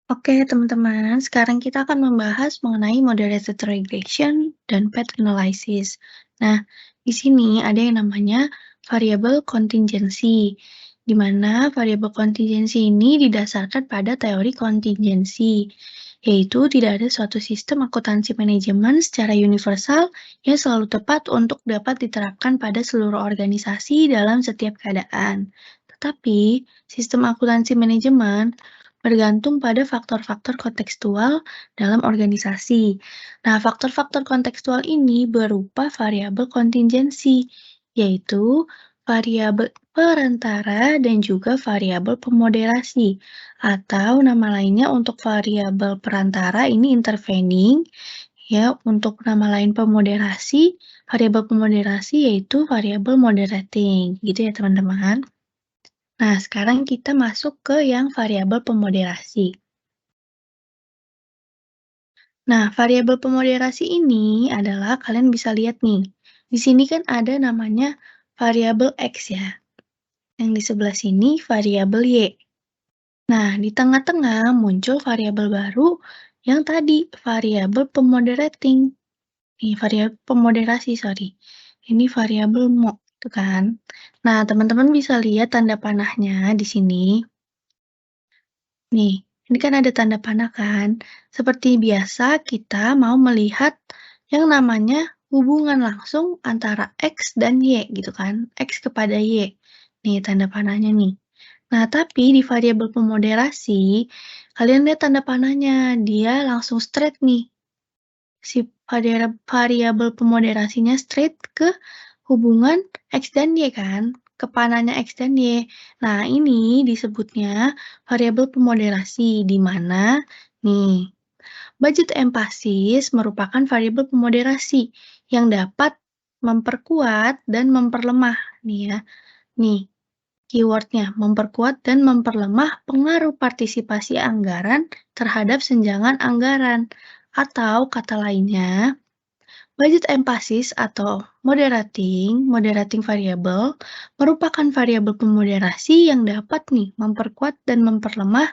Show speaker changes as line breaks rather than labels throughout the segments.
Oke, teman-teman, sekarang kita akan membahas mengenai moderated regression dan path analysis. Nah, di sini ada yang namanya variable contingency, di mana variable contingency ini didasarkan pada teori kontingensi, yaitu tidak ada suatu sistem akuntansi manajemen secara universal yang selalu tepat untuk dapat diterapkan pada seluruh organisasi dalam setiap keadaan. Tetapi, sistem akuntansi manajemen bergantung pada faktor-faktor kontekstual dalam organisasi. Nah, faktor-faktor kontekstual ini berupa variabel kontingensi, yaitu variabel perantara dan juga variabel pemoderasi. Atau nama lainnya untuk variabel perantara ini intervening, ya, untuk nama lain pemoderasi, variabel pemoderasi yaitu variabel moderating. Gitu ya, teman-teman. Nah, sekarang kita masuk ke yang variabel pemoderasi. Nah, variabel pemoderasi ini adalah kalian bisa lihat nih. Di sini kan ada namanya variabel X ya. Yang di sebelah sini variabel Y. Nah, di tengah-tengah muncul variabel baru yang tadi variabel pemoderating. Nih, variabel pemoderasi, sorry. Ini variabel mo, tuh kan. Nah, teman-teman bisa lihat tanda panahnya di sini. Nih, ini kan ada tanda panah kan? Seperti biasa kita mau melihat yang namanya hubungan langsung antara X dan Y gitu kan? X kepada Y. Nih, tanda panahnya nih. Nah, tapi di variabel pemoderasi, kalian lihat tanda panahnya, dia langsung straight nih. Si variabel pemoderasinya straight ke hubungan X dan Y kan? Ke panahnya X dan Y. Nah, ini disebutnya variabel pemoderasi, di mana nih, budget empasis merupakan variabel pemoderasi yang dapat memperkuat dan memperlemah nih ya. Nih, keywordnya memperkuat dan memperlemah pengaruh partisipasi anggaran terhadap senjangan anggaran. Atau kata lainnya, budget empasis atau moderating variable merupakan variabel pemoderasi yang dapat nih memperkuat dan memperlemah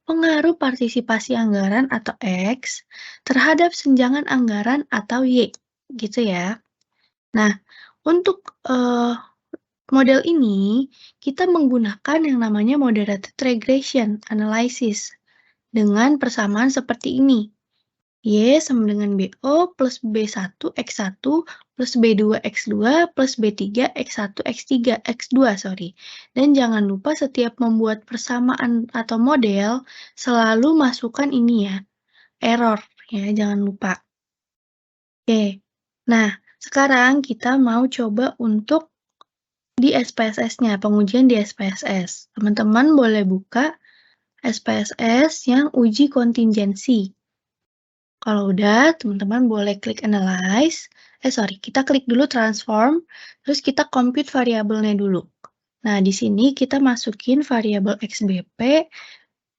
pengaruh partisipasi anggaran atau X terhadap senjangan anggaran atau Y, gitu ya. Nah, untuk model ini kita menggunakan yang namanya moderated regression analysis dengan persamaan seperti ini. Y sama dengan BO plus B1 X1 plus B2 X2 plus B3 X1 X3 X2, sorry. Dan jangan lupa setiap membuat persamaan atau model selalu masukkan ini ya, error ya, jangan lupa. Oke. Nah, sekarang kita mau coba untuk di SPSS-nya, pengujian di SPSS. Teman-teman boleh buka SPSS yang uji kontingensi. Kalau udah, teman-teman boleh klik analyze. Kita klik dulu transform, terus kita compute variabelnya dulu. Nah, di sini kita masukin variabel XBP,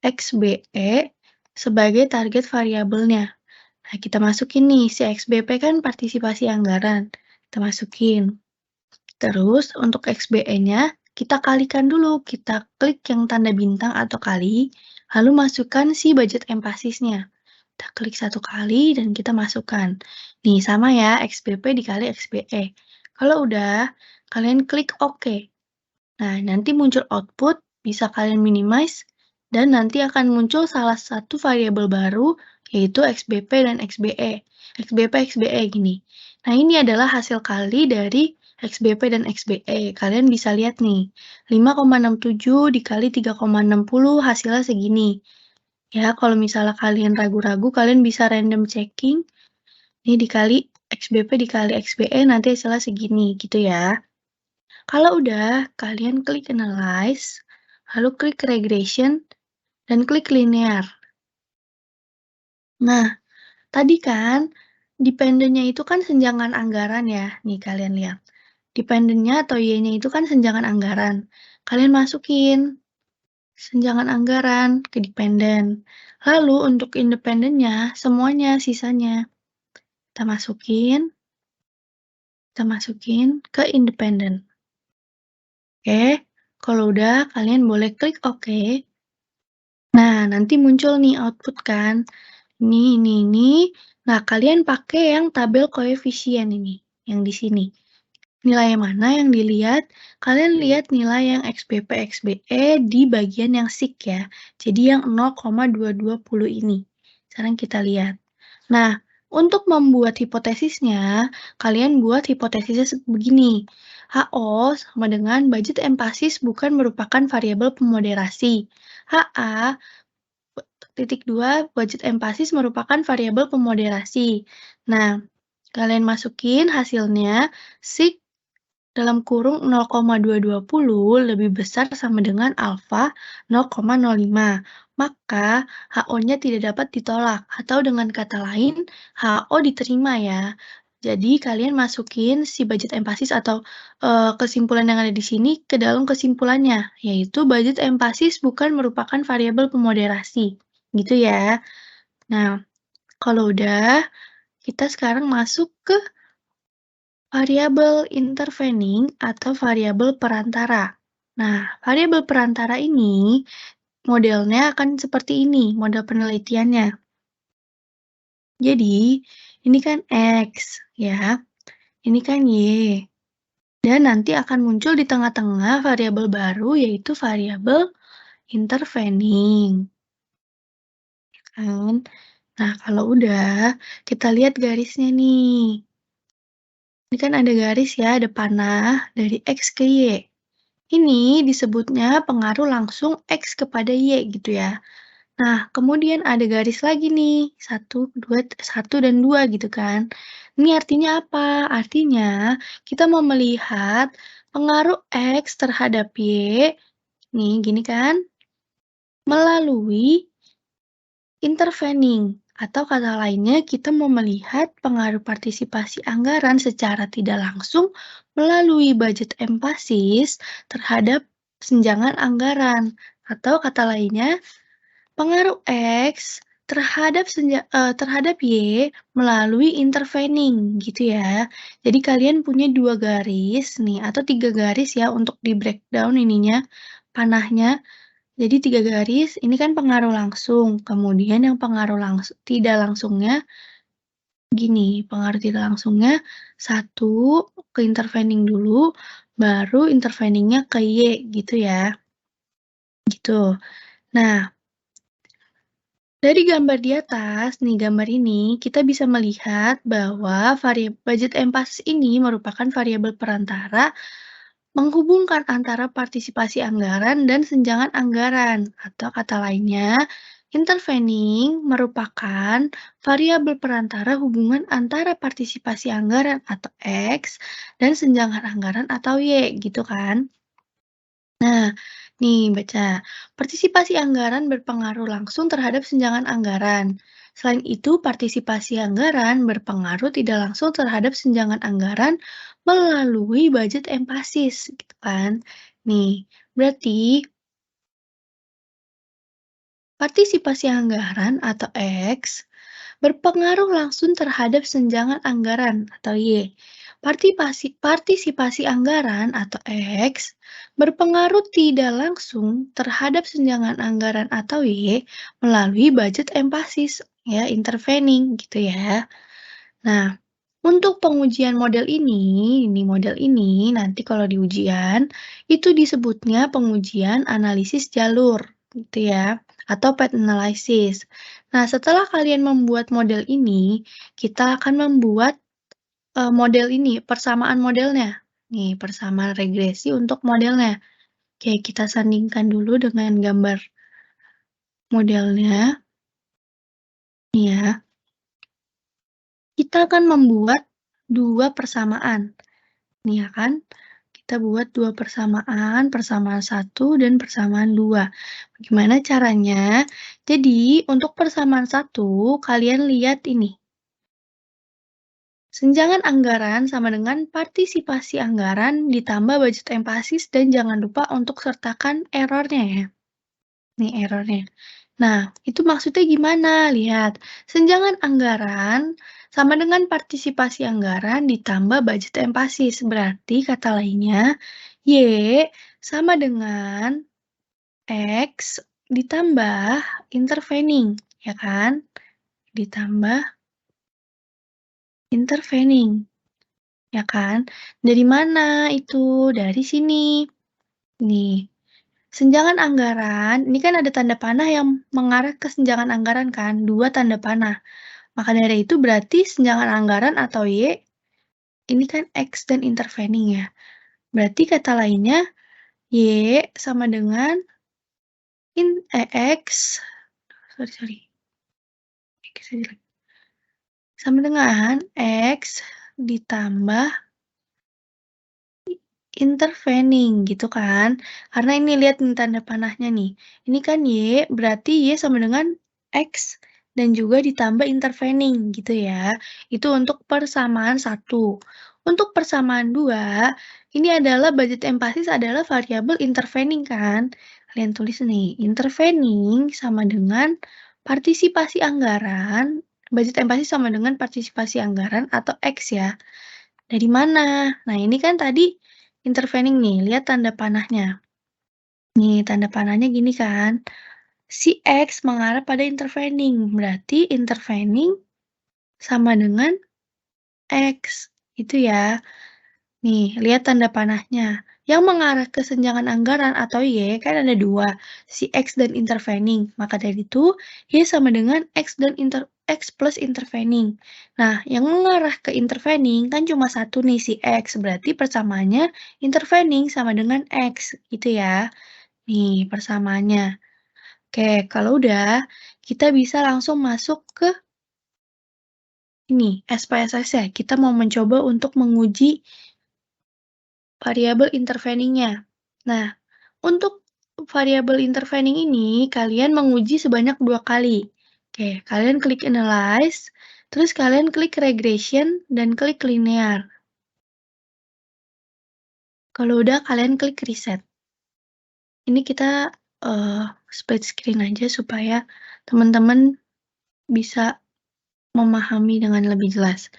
XBE sebagai target variabelnya. Nah, kita masukin nih, si XBP kan partisipasi anggaran. Kita masukin. Terus, untuk XBE-nya, kita kalikan dulu. Kita klik yang tanda bintang atau kali, lalu masukkan si budget empasisnya. Kita klik satu kali dan kita masukkan. Nih, sama ya, XBP dikali XBE. Kalau udah, kalian klik OK. Nah, nanti muncul output, bisa kalian minimize, dan nanti akan muncul salah satu variabel baru, yaitu XBP dan XBE. XBP, XBE gini. Nah, ini adalah hasil kali dari XBP dan XBE. Kalian bisa lihat nih, 5,67 dikali 3,60 hasilnya segini. Ya, kalau misalnya kalian ragu-ragu, kalian bisa random checking. Ini dikali XBP dikali XBE, nanti hasilnya segini, gitu ya. Kalau udah, kalian klik Analyze, lalu klik Regression, dan klik Linear. Nah, tadi kan, dependennya itu kan senjangan anggaran ya. Nih, kalian lihat. Dependennya atau Y-nya itu kan senjangan anggaran. Kalian masukin senjangan anggaran ke dependen. Lalu untuk independennya, semuanya sisanya. Kita masukin ke independen. Oke, kalau udah kalian boleh klik OK. Nah, nanti muncul nih output kan. Ini. Nah, kalian pakai yang tabel koefisien ini, yang di sini. Nilai yang mana yang dilihat? Kalian lihat nilai yang XBP, XBE di bagian yang SIK ya. Jadi yang 0,220 ini. Sekarang kita lihat. Nah, untuk membuat hipotesisnya, kalian buat hipotesisnya begini. HO sama dengan budget empasis bukan merupakan variabel pemoderasi. HA titik 2 budget empasis merupakan variabel pemoderasi. Nah, kalian masukin hasilnya, SIK dalam kurung 0,220 lebih besar sama dengan alfa 0,05. Maka HO-nya tidak dapat ditolak, atau dengan kata lain, HO diterima ya. Jadi kalian masukin si budget empasis atau kesimpulan yang ada di sini ke dalam kesimpulannya, yaitu budget empasis bukan merupakan variabel pemoderasi. Gitu ya. Nah, kalau udah, kita sekarang masuk ke variabel intervening atau variabel perantara. Nah, variabel perantara ini modelnya akan seperti ini, model penelitiannya. Jadi, ini kan X, ya. Ini kan Y. Dan nanti akan muncul di tengah-tengah variabel baru, yaitu variabel intervening. Kan? Nah, kalau udah, kita lihat garisnya nih. Ini kan ada garis ya, ada panah dari X ke Y. Ini disebutnya pengaruh langsung X kepada Y gitu ya. Nah, kemudian ada garis lagi nih, 1 dan 2 gitu kan. Ini artinya apa? Artinya kita mau melihat pengaruh X terhadap Y, nih gini kan, melalui intervening, atau kata lainnya kita mau melihat pengaruh partisipasi anggaran secara tidak langsung melalui budget empasis terhadap senjangan anggaran. Atau kata lainnya, pengaruh X terhadap Y melalui intervening gitu ya. Jadi kalian punya 2 garis nih atau 3 garis ya untuk di breakdown ininya, panahnya. Jadi 3 garis, ini kan pengaruh langsung, kemudian yang pengaruh tidak langsungnya gini, pengaruh tidak langsungnya 1 ke intervening dulu, baru interveningnya ke Y gitu ya, gitu. Nah, dari gambar di atas, nih gambar ini, kita bisa melihat bahwa budget empasis ini merupakan variabel perantara menghubungkan antara partisipasi anggaran dan senjangan anggaran, atau kata lainnya, intervening merupakan variabel perantara hubungan antara partisipasi anggaran atau X dan senjangan anggaran atau Y, gitu kan? Nah, nih baca. Partisipasi anggaran berpengaruh langsung terhadap senjangan anggaran. Selain itu, partisipasi anggaran berpengaruh tidak langsung terhadap senjangan anggaran melalui budget empasis, gitu kan. Nih, berarti partisipasi anggaran atau X berpengaruh langsung terhadap senjangan anggaran atau Y. Partisipasi anggaran atau X berpengaruh tidak langsung terhadap senjangan anggaran atau Y melalui budget empasis, ya, intervening gitu ya. Nah, untuk pengujian model ini nanti kalau di ujian, itu disebutnya pengujian analisis jalur, gitu ya, atau path analysis. Nah, setelah kalian membuat model ini, kita akan membuat model ini, persamaan modelnya. Nih, persamaan regresi untuk modelnya. Oke, kita sandingkan dulu dengan gambar modelnya. Nih ya, kita akan membuat dua persamaan. Nih ya kan? Kita buat dua persamaan, persamaan 1 dan persamaan 2. Bagaimana caranya? Jadi, untuk persamaan 1, kalian lihat ini. Senjangan anggaran sama dengan partisipasi anggaran ditambah budget empasis dan jangan lupa untuk sertakan errornya ya. Nih errornya. Nah, itu maksudnya gimana? Lihat, senjangan anggaran sama dengan partisipasi anggaran ditambah budget empasis. Berarti kata lainnya, Y sama dengan X ditambah intervening, ya kan? Ditambah intervening, ya kan? Dari mana itu? Dari sini. Nih, senjangan anggaran, ini kan ada tanda panah yang mengarah ke senjangan anggaran kan, dua tanda panah. Maka dari itu berarti senjangan anggaran atau Y, ini kan X dan intervening ya. Berarti kata lainnya, Y sama dengan X, sorry, X aja lagi. Sama dengan X ditambah intervening gitu kan. Karena ini lihat nih tanda panahnya nih. Ini kan Y, berarti Y sama dengan X dan juga ditambah intervening gitu ya. Itu untuk persamaan 1. Untuk persamaan 2, ini adalah budget empasis adalah variabel intervening kan. Kalian tulis nih, intervening sama dengan partisipasi anggaran, budget empasis sama dengan partisipasi anggaran atau X ya. Dari mana? Nah, ini kan tadi intervening nih, lihat tanda panahnya. Nih, tanda panahnya gini kan. Si X mengarah pada intervening, berarti intervening sama dengan X. Itu ya. Nih, lihat tanda panahnya. Yang mengarah ke senjangan anggaran atau Y kan ada dua, si X dan intervening. Maka dari itu, Y sama dengan X dan X plus intervening. Nah, yang mengarah ke intervening kan cuma satu nih, si X. Berarti persamaannya intervening sama dengan X, gitu ya. Nih, persamaannya. Oke, kalau udah, kita bisa langsung masuk ke ini, SPSS ya. Kita mau mencoba untuk menguji variabel interveningnya. Nah, untuk variabel intervening ini, kalian menguji sebanyak 2 kali. Oke, kalian klik Analyze, terus kalian klik Regression, dan klik Linear. Kalau udah, kalian klik Reset. Ini kita split screen aja supaya teman-teman bisa memahami dengan lebih jelas.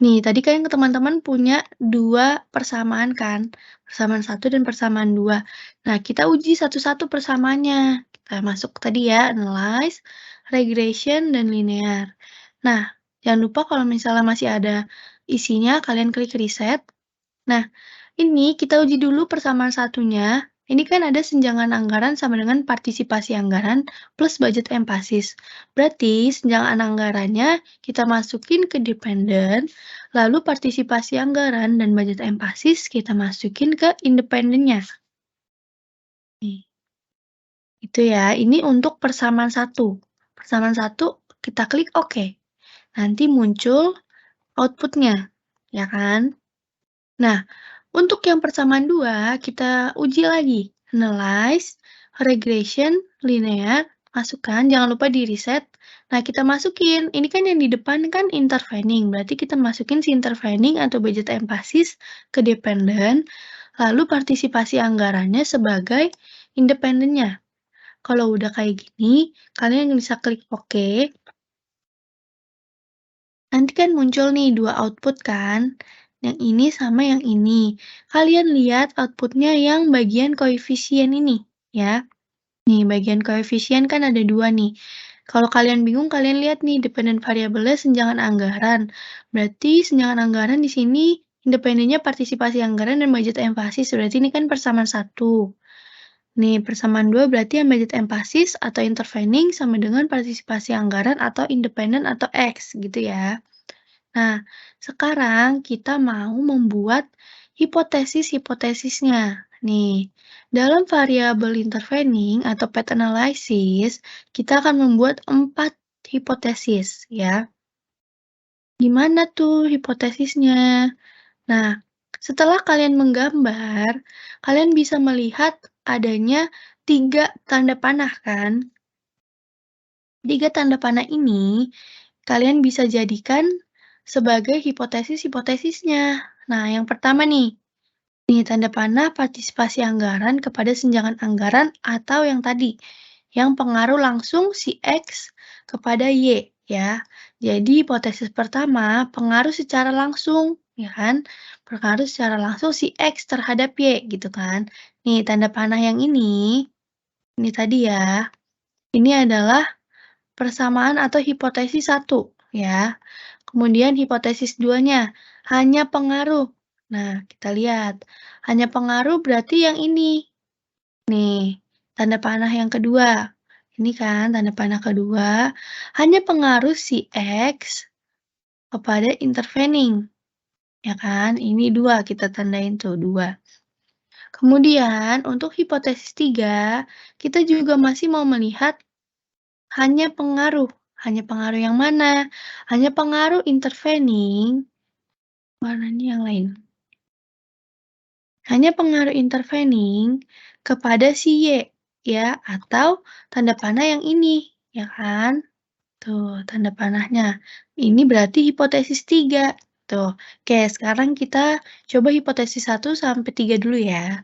Nih, tadi kan teman-teman punya dua persamaan kan? Persamaan 1 dan persamaan 2. Nah, kita uji satu-satu persamaannya. Kita masuk tadi ya, analyze, regression, dan linear. Nah, jangan lupa kalau misalnya masih ada isinya, kalian klik reset. Nah, ini kita uji dulu persamaan satunya. Ini kan ada senjangan anggaran sama dengan partisipasi anggaran plus budget empasis. Berarti senjangan anggarannya kita masukin ke dependen, lalu partisipasi anggaran dan budget empasis kita masukin ke independennya. Nih, itu ya. Ini untuk persamaan satu. Persamaan satu kita klik OK. Nanti muncul outputnya, ya kan? Nah, untuk yang persamaan 2, kita uji lagi. Analyze, regression, linear, masukkan, jangan lupa di-reset. Nah, kita masukin. Ini kan yang di depan kan intervening, berarti kita masukin si intervening atau budget empasis ke dependen, lalu partisipasi anggarannya sebagai independennya. Kalau udah kayak gini, kalian bisa klik OK. Nanti kan muncul nih dua output kan, yang ini sama yang ini. Kalian lihat outputnya yang bagian koefisien ini, ya. Nih, bagian koefisien kan ada dua nih. Kalau kalian bingung, kalian lihat nih, dependent variabelnya senjangan anggaran. Berarti senjangan anggaran di sini independennya partisipasi anggaran dan budget empasis. Berarti ini kan persamaan 1. Nih, persamaan 2 berarti yang budget empasis atau intervening sama dengan partisipasi anggaran atau independen atau X gitu ya. Nah, sekarang kita mau membuat hipotesis-hipotesisnya. Nih, dalam variabel intervening atau path analysis, kita akan membuat 4 hipotesis, ya. Gimana tuh hipotesisnya? Nah, setelah kalian menggambar, kalian bisa melihat adanya 3 tanda panah, kan? 3 tanda panah ini kalian bisa jadikan sebagai hipotesis-hipotesisnya. Nah, yang pertama nih, tanda panah partisipasi anggaran kepada senjangan anggaran atau yang tadi, yang pengaruh langsung si X kepada Y, ya. Jadi, hipotesis pertama, pengaruh secara langsung, ya kan? Pengaruh secara langsung si X terhadap Y, gitu kan. Nih, tanda panah yang ini tadi ya. Ini adalah persamaan atau hipotesis satu, ya. Kemudian hipotesis duanya, hanya pengaruh. Nah, kita lihat. Hanya pengaruh berarti yang ini. Nih, tanda panah yang kedua. Ini kan tanda panah kedua. Hanya pengaruh si X kepada intervening. Ya kan? Ini dua, kita tandain tuh, dua. Kemudian, untuk hipotesis tiga, kita juga masih mau melihat hanya pengaruh. Hanya pengaruh yang mana? Hanya pengaruh intervening. Mana nih yang lain? Hanya pengaruh intervening kepada si Y, ya, atau tanda panah yang ini, ya kan? Tuh, tanda panahnya. Ini berarti hipotesis 3. Tuh, oke, sekarang kita coba hipotesis satu sampai 3 dulu ya.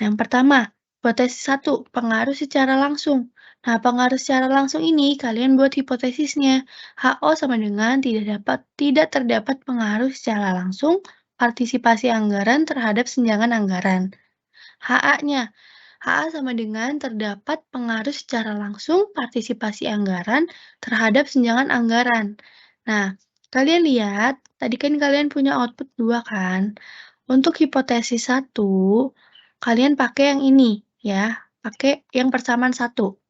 Yang pertama, hipotesis satu, pengaruh secara langsung. Nah, pengaruh secara langsung ini kalian buat hipotesisnya. HO sama dengan tidak terdapat pengaruh secara langsung partisipasi anggaran terhadap senjangan anggaran. HA-nya, HA sama dengan terdapat pengaruh secara langsung partisipasi anggaran terhadap senjangan anggaran. Nah, kalian lihat, tadi kan kalian punya output 2 kan? Untuk hipotesis satu, kalian pakai yang ini ya, pakai yang persamaan satu.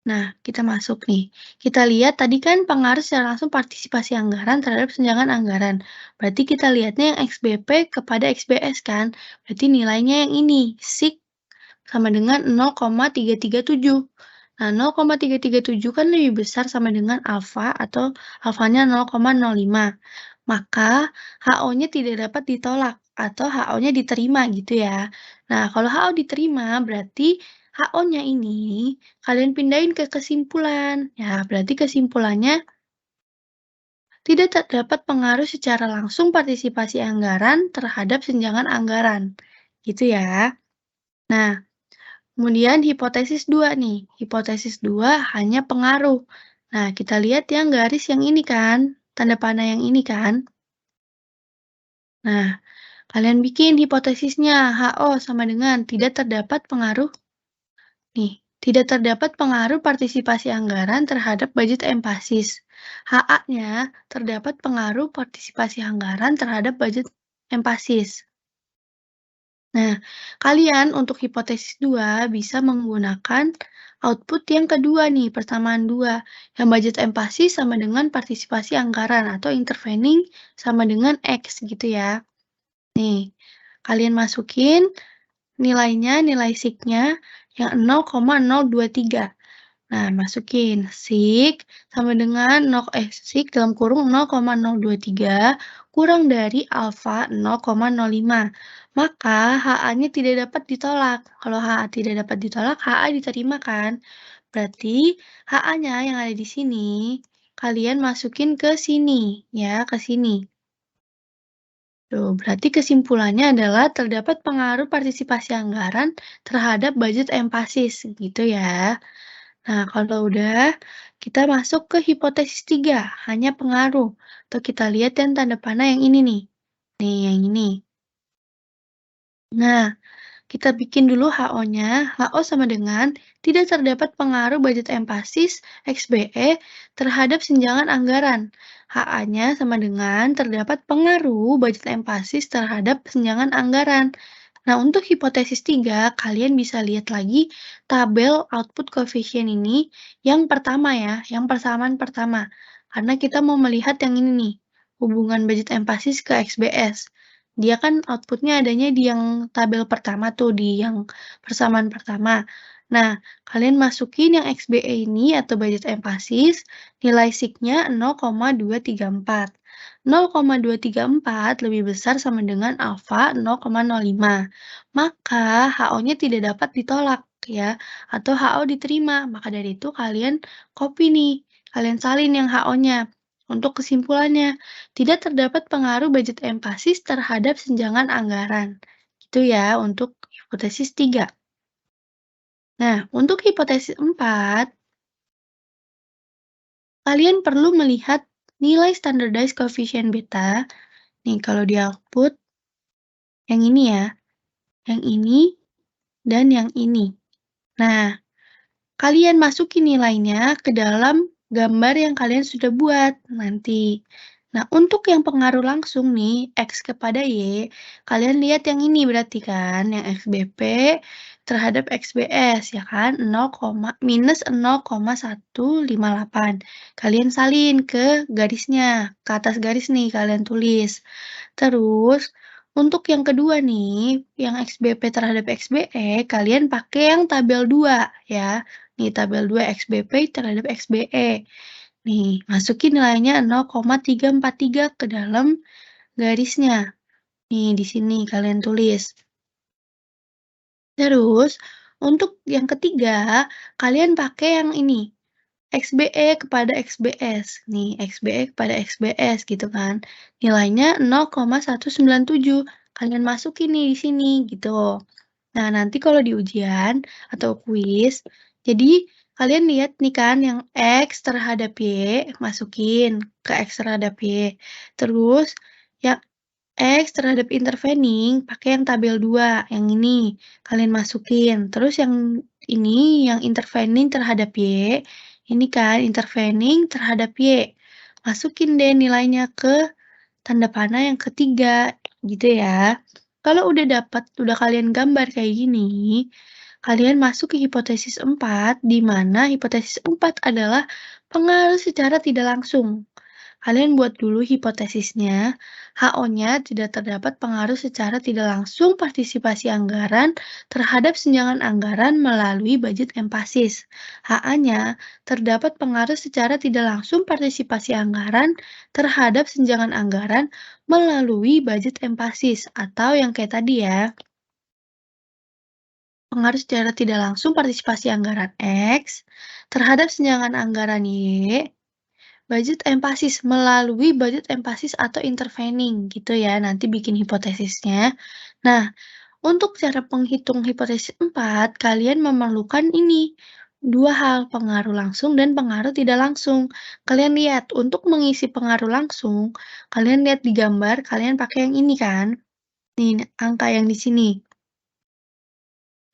Nah, kita masuk nih. Kita lihat tadi kan pengaruh secara langsung partisipasi anggaran terhadap senjangan anggaran. Berarti kita lihatnya yang XBP kepada XBS kan? Berarti nilainya yang ini, SIK sama dengan 0,337. Nah, 0,337 kan lebih besar sama dengan alfa atau alfanya 0,05. Maka HO-nya tidak dapat ditolak atau HO-nya diterima gitu ya. Nah, kalau HO diterima berarti HO-nya ini kalian pindahin ke kesimpulan. Ya, berarti kesimpulannya tidak terdapat pengaruh secara langsung partisipasi anggaran terhadap senjangan anggaran. Gitu ya. Nah, kemudian hipotesis 2 nih. Hipotesis 2 hanya pengaruh. Nah, kita lihat yang garis yang ini kan. Tanda panah yang ini kan. Nah, kalian bikin hipotesisnya. HO sama dengan tidak terdapat pengaruh. Nih, tidak terdapat pengaruh partisipasi anggaran terhadap budget empasis. HA-nya terdapat pengaruh partisipasi anggaran terhadap budget empasis. Nah, kalian untuk hipotesis 2 bisa menggunakan output yang kedua nih, persamaan 2. Yang budget empasi sama dengan partisipasi anggaran atau intervening sama dengan X gitu ya. Nih, kalian masukin nilainya, nilai SIK-nya yang 0,023. Nah, masukin SIK sama dengan SIK dalam kurung 0,023 kurang dari alfa 0,05. Maka HA-nya tidak dapat ditolak. Kalau HA tidak dapat ditolak, HA diterima kan? Berarti HA-nya yang ada di sini, kalian masukin ke sini, ya, ke sini. Tuh, berarti kesimpulannya adalah terdapat pengaruh partisipasi anggaran terhadap budget empasis, gitu ya. Nah, kalau udah, kita masuk ke hipotesis 3, hanya pengaruh. Atau kita lihat yang tanda panah yang ini nih. Nih, yang ini. Nah, kita bikin dulu HO-nya. HO sama dengan tidak terdapat pengaruh budget empasis XBE terhadap senjangan anggaran. HA-nya sama dengan terdapat pengaruh budget empasis terhadap senjangan anggaran. Nah, untuk hipotesis 3, kalian bisa lihat lagi tabel output coefficient ini yang pertama ya, yang persamaan pertama. Karena kita mau melihat yang ini nih, hubungan budget empasis ke XBS. Dia kan outputnya adanya di yang tabel pertama tuh, di yang persamaan pertama. Nah, kalian masukin yang XBE ini atau budget empasis, nilai SIK-nya 0,234. 0,234 lebih besar sama dengan alfa 0,05. Maka HO-nya tidak dapat ditolak ya, atau HO diterima. Maka dari itu kalian copy nih, kalian salin yang HO-nya. Untuk kesimpulannya, tidak terdapat pengaruh budget empasis terhadap senjangan anggaran. Itu ya untuk hipotesis 3. Nah, untuk hipotesis 4, kalian perlu melihat nilai standardized coefficient beta. Nih, kalau di output, yang ini ya, yang ini, dan yang ini. Nah, kalian masukin nilainya ke dalam gambar yang kalian sudah buat nanti. Nah, untuk yang pengaruh langsung nih, X kepada Y, kalian lihat yang ini berarti kan, yang XBP terhadap XBS, ya kan, 0, minus 0,158. Kalian salin ke garisnya, ke atas garis nih kalian tulis. Terus, untuk yang kedua nih, yang XBP terhadap XBE, kalian pakai yang tabel 2 ya. Nih, tabel 2 XBP terhadap XBE. Nih, masukin nilainya 0,343 ke dalam garisnya. Nih, di sini kalian tulis. Terus, untuk yang ketiga, kalian pakai yang ini. XBE kepada XBS. Nih, XBE kepada XBS gitu kan. Nilainya 0,197. Kalian masukin nih di sini gitu. Nah, nanti kalau di ujian atau kuis, jadi kalian lihat nih kan yang X terhadap Y, masukin ke X terhadap Y. Terus, yang X terhadap intervening, pakai yang tabel 2, yang ini, kalian masukin. Terus yang ini, yang intervening terhadap Y, ini kan intervening terhadap Y. Masukin deh nilainya ke tanda panah yang ketiga, gitu ya. Kalau udah kalian gambar kayak gini, kalian masuk ke hipotesis 4, di mana hipotesis 4 adalah pengaruh secara tidak langsung. Kalian buat dulu hipotesisnya, HO-nya tidak terdapat pengaruh secara tidak langsung partisipasi anggaran terhadap senjangan anggaran melalui budget empasis. HA-nya terdapat pengaruh secara tidak langsung partisipasi anggaran terhadap senjangan anggaran melalui budget empasis, atau yang kayak tadi ya, pengaruh secara tidak langsung partisipasi anggaran X terhadap senjangan anggaran Y. Budget empasis melalui budget empasis atau intervening gitu ya, nanti bikin hipotesisnya. Nah, untuk cara penghitung hipotesis 4, kalian memerlukan ini, dua hal, pengaruh langsung dan pengaruh tidak langsung. Kalian lihat, untuk mengisi pengaruh langsung, kalian lihat di gambar, kalian pakai yang ini kan, nih angka yang di sini.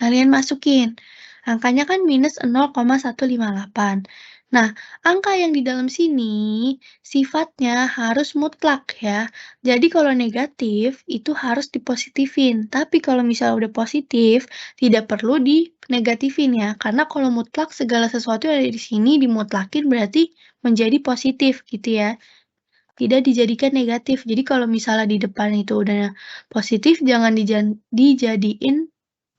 Kalian masukin. Angkanya kan minus 0,158. Nah, angka yang di dalam sini sifatnya harus mutlak ya. Jadi kalau negatif itu harus dipositifin. Tapi kalau misalnya udah positif, tidak perlu dinegatifin ya. Karena kalau mutlak segala sesuatu yang ada di sini dimutlakin berarti menjadi positif gitu ya. Tidak dijadikan negatif. Jadi kalau misalnya di depan itu udah positif, jangan dijadiin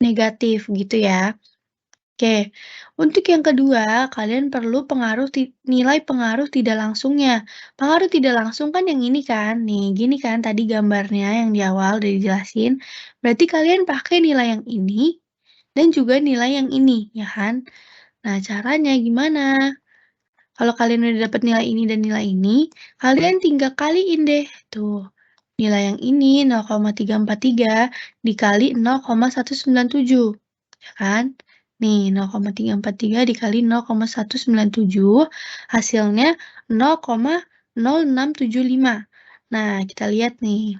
negatif gitu ya. Oke, untuk yang kedua, kalian perlu nilai pengaruh tidak langsungnya. Pengaruh tidak langsung kan yang ini kan, nih gini kan tadi gambarnya yang di awal udah dijelasin. Berarti kalian pakai nilai yang ini dan juga nilai yang ini, ya kan? Nah, caranya gimana? Kalau kalian udah dapat nilai ini dan nilai ini, kalian tinggal kaliin deh. Tuh, nilai yang ini 0,343 dikali 0,197, ya kan? Nih, 0,343 dikali 0,197, hasilnya 0,0675. Nah, kita lihat nih.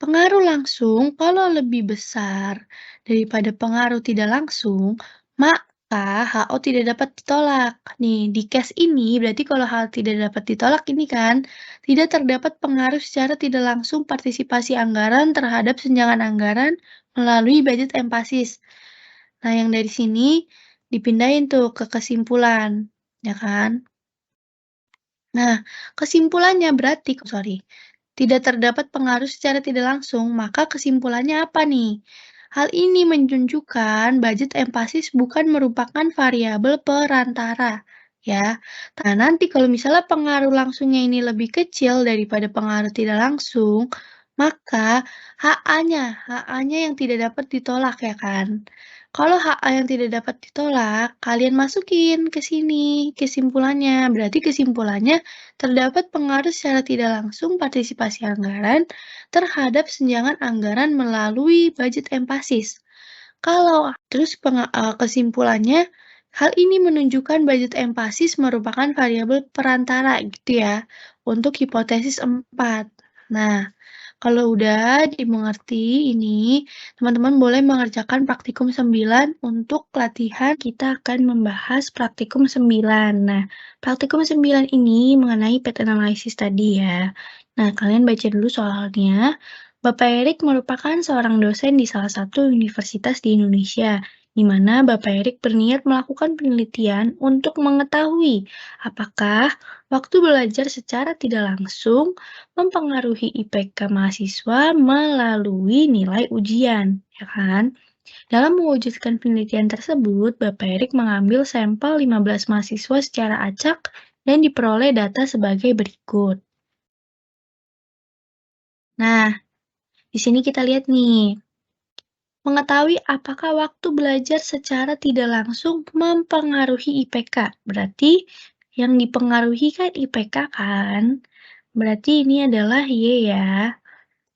Pengaruh langsung kalau lebih besar daripada pengaruh tidak langsung, maka HO tidak dapat ditolak. Nih, di case ini berarti kalau hal tidak dapat ditolak ini kan, tidak terdapat pengaruh secara tidak langsung partisipasi anggaran terhadap senjangan anggaran melalui budget empasis. Nah, yang dari sini dipindahin tuh ke kesimpulan, ya kan? Nah, kesimpulannya berarti, tidak terdapat pengaruh secara tidak langsung, maka kesimpulannya apa nih? Hal ini menunjukkan budget empasis bukan merupakan variabel perantara, ya. Nah, nanti kalau misalnya pengaruh langsungnya ini lebih kecil daripada pengaruh tidak langsung, maka HA-nya yang tidak dapat ditolak ya kan. Kalau HA yang tidak dapat ditolak, kalian masukin ke sini kesimpulannya. Berarti kesimpulannya terdapat pengaruh secara tidak langsung partisipasi anggaran terhadap senjangan anggaran melalui budget empasis. Kesimpulannya, hal ini menunjukkan budget empasis merupakan variabel perantara gitu ya, untuk hipotesis 4. Nah, Kalau udah dimengerti ini, teman-teman boleh mengerjakan praktikum 9 untuk latihan kita akan membahas praktikum 9. Nah, praktikum 9 ini mengenai pattern analysis tadi ya. Nah, kalian baca dulu soalnya. Bapak Erik merupakan seorang dosen di salah satu universitas di Indonesia, di mana Bapak Erik berniat melakukan penelitian untuk mengetahui apakah waktu belajar secara tidak langsung mempengaruhi IPK mahasiswa melalui nilai ujian, ya kan? Dalam mewujudkan penelitian tersebut, Bapak Erik mengambil sampel 15 mahasiswa secara acak dan diperoleh data sebagai berikut. Nah, di sini kita lihat nih, mengetahui apakah waktu belajar secara tidak langsung mempengaruhi IPK. Berarti yang dipengaruhi kan IPK kan? Berarti ini adalah Y ya.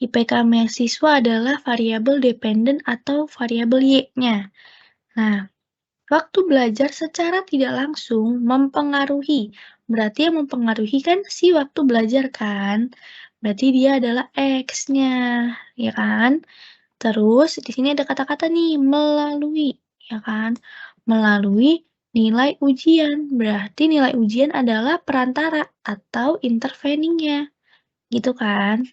IPK mahasiswa adalah variabel dependen atau variabel Y-nya. Nah, waktu belajar secara tidak langsung mempengaruhi. Berarti yang mempengaruhi kan si waktu belajar kan? Berarti dia adalah X-nya, ya kan? Terus di sini ada kata-kata nih, melalui, ya kan? Melalui nilai ujian. Berarti nilai ujian adalah perantara atau interveningnya, gitu kan?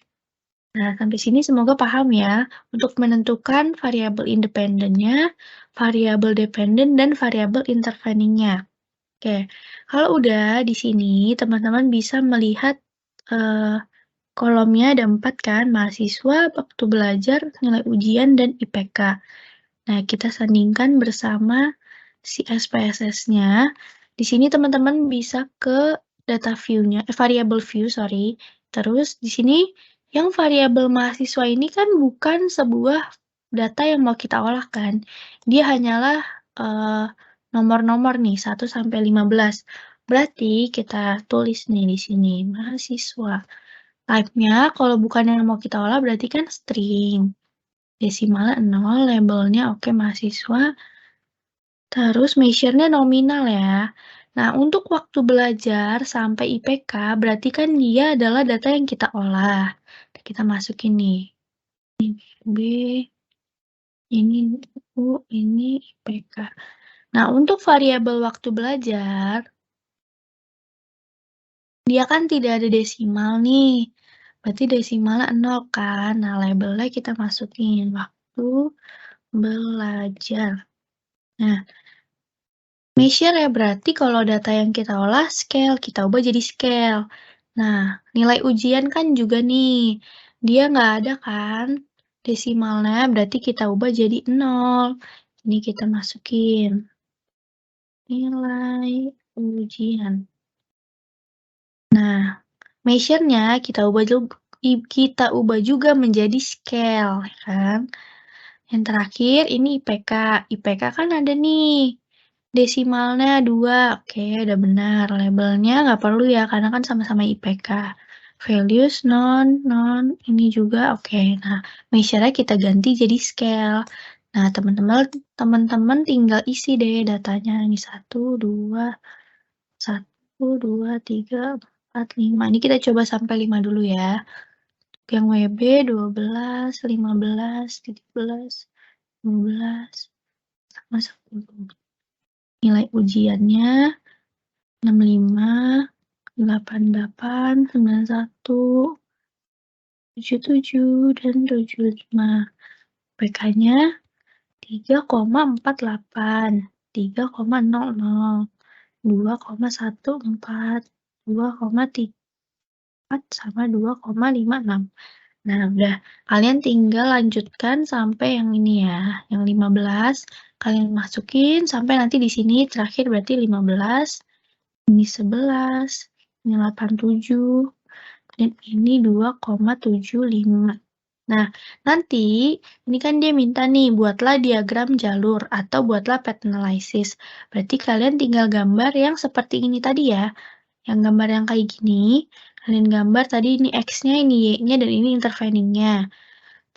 Nah, sampai sini semoga paham ya, untuk menentukan variabel independennya, variabel dependen, dan variabel interveningnya. Oke, kalau udah di sini, teman-teman bisa melihat eh, kolomnya ada 4 kan, mahasiswa, waktu belajar, nilai ujian, dan IPK. Nah, kita sandingkan bersama si SPSS-nya. Di sini teman-teman bisa ke data view-nya, variable view, sorry. Terus di sini yang variabel mahasiswa ini kan bukan sebuah data yang mau kita olah kan. Dia hanyalah nomor-nomor nih 1 sampai 15. Berarti kita tulis nih di sini mahasiswa. Type-nya kalau bukan yang mau kita olah berarti kan string. Desimalnya 0, labelnya oke mahasiswa. Terus measure-nya nominal ya. Nah, untuk waktu belajar sampai IPK, berarti kan dia adalah data yang kita olah. Kita masukin nih. Ini B, ini U, ini IPK. Nah, untuk variabel waktu belajar, dia kan tidak ada desimal nih. Berarti desimalnya 0 kan. Nah, labelnya kita masukin waktu belajar. Nah, measure ya berarti kalau data yang kita olah scale, kita ubah jadi scale. Nah, nilai ujian kan juga nih, dia nggak ada kan desimalnya, berarti kita ubah jadi 0. Ini kita masukin nilai ujian. Nah, measure-nya kita ubah juga menjadi scale, ya kan? Yang terakhir ini IPK. IPK kan ada nih. Desimalnya 2, oke udah benar. Labelnya nggak perlu ya, karena kan sama-sama IPK. Values, non, non, ini juga oke. Nah, measure-nya kita ganti jadi scale. Nah, teman-teman tinggal isi deh datanya. Ini 1, 2, 1, 2, 3, 4, 5. Ini kita coba sampai 5 dulu ya. Yang WB 12, 15, 17, 12, sama 10. Nilai ujiannya 65, 88, 91, 77, dan 75. PK-nya 3,48, 3,00, 2,14, 2,34, sama 2,56. Nah, udah. Kalian tinggal lanjutkan sampai yang ini ya. Yang 15, kalian masukin sampai nanti di sini terakhir berarti 15. Ini 11, ini 87, dan ini 2,75. Nah, nanti ini kan dia minta nih, buatlah diagram jalur atau buatlah path analysis. Berarti kalian tinggal gambar yang seperti ini tadi ya. Yang gambar yang kayak gini, kalian gambar tadi ini X-nya, ini Y-nya, dan ini interveningnya.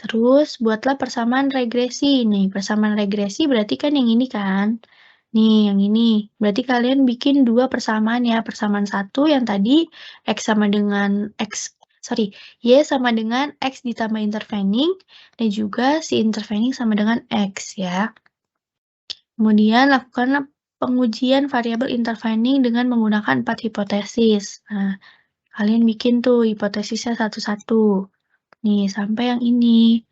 Terus buatlah persamaan regresi. Nih, persamaan regresi berarti kan yang ini kan. Nih, yang ini. Berarti kalian bikin 2 persamaan ya. Persamaan 1 yang tadi X sama dengan X sorry, Y sama dengan X ditambah intervening, dan juga si intervening sama dengan X ya. Kemudian lakukanlah pengujian variabel intervening dengan menggunakan 4 hipotesis. Nah, kalian bikin tuh hipotesisnya satu-satu. Nih, sampai yang ini.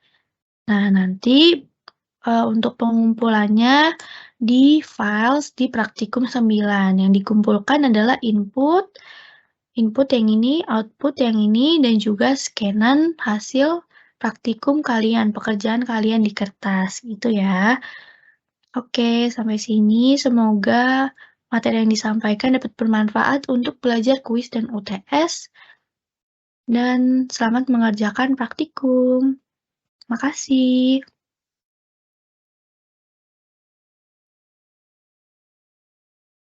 Nah, nanti untuk pengumpulannya di files di praktikum 9. Yang dikumpulkan adalah input, input yang ini, output yang ini, dan juga scanan hasil praktikum kalian, pekerjaan kalian di kertas, gitu ya. Oke, sampai sini semoga materi yang disampaikan dapat bermanfaat untuk belajar kuis dan UTS, dan selamat mengerjakan praktikum. Makasih.